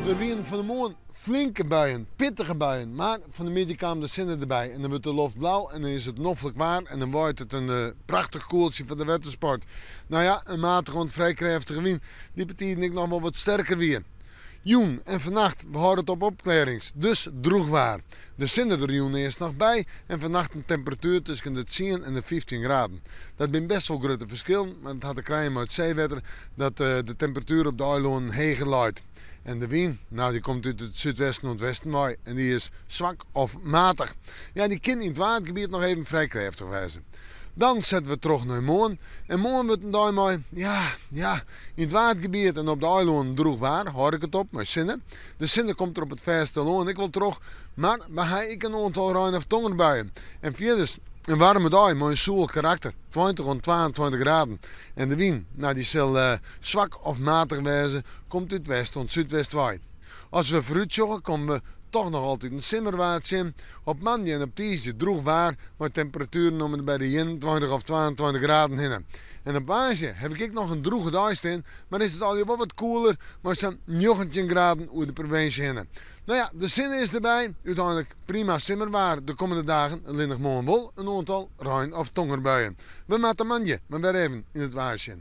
Er waren van de morgen flinke buien, pittige buien, maar van de middag kwamen de zinnen erbij. En dan wordt de lucht blauw en dan is het noffelijk waar en dan wordt het een prachtig koeltje van de watersport. Nou ja, een matige en vrij krachtige wind, die betekent ik nog wel wat sterker weer. Joen en vannacht, we houden het op opklarings, dus droegwaar. De zinnen er joen eerst nog bij en vannacht een temperatuur tussen de 10 en de 15 graden. Dat zijn best wel grote verschillen, maar het had te krijgen uit zeewetter dat de temperatuur op de eilanden heen luidt. En de wind, nou die komt uit het zuidwesten en westen waai en die is zwak of matig. Ja, die kan in het watergebied nog even vrij krachtig wezen. Dan zetten we terug naar morgen. En morgen wordt een dag mooi, ja, in het watergebied en op de eilanden droegwaar, hoor ik het op, maar zinnen. De zinnen komt er op het verste loon, ik wil terug, maar heb ik een aantal ruim of tongerbuien. En vierdens, een warme dag met een zoel karakter, 20 tot 22 graden. En de wind, nou die zal zwak of matig wezen, komt uit het westen en zuidwest waai. Als we vooruit joggen, komen we toch nog altijd een simmerwaarts in. Op maandag en op dinsdag droegwaar, maar temperaturen noemen bij de 21 of 22 graden heen. En op woensdag heb ik nog een droege dag staan, maar is het al wel wat koeler, maar zo'n 19 graden over de provincie heen. Nou ja, de zin is erbij. Uiteindelijk prima simmerwaar de komende dagen. Alleen nog morgen wel een aantal ruin- of tongerbuien. We maken manje, maar weer even in het waarsje.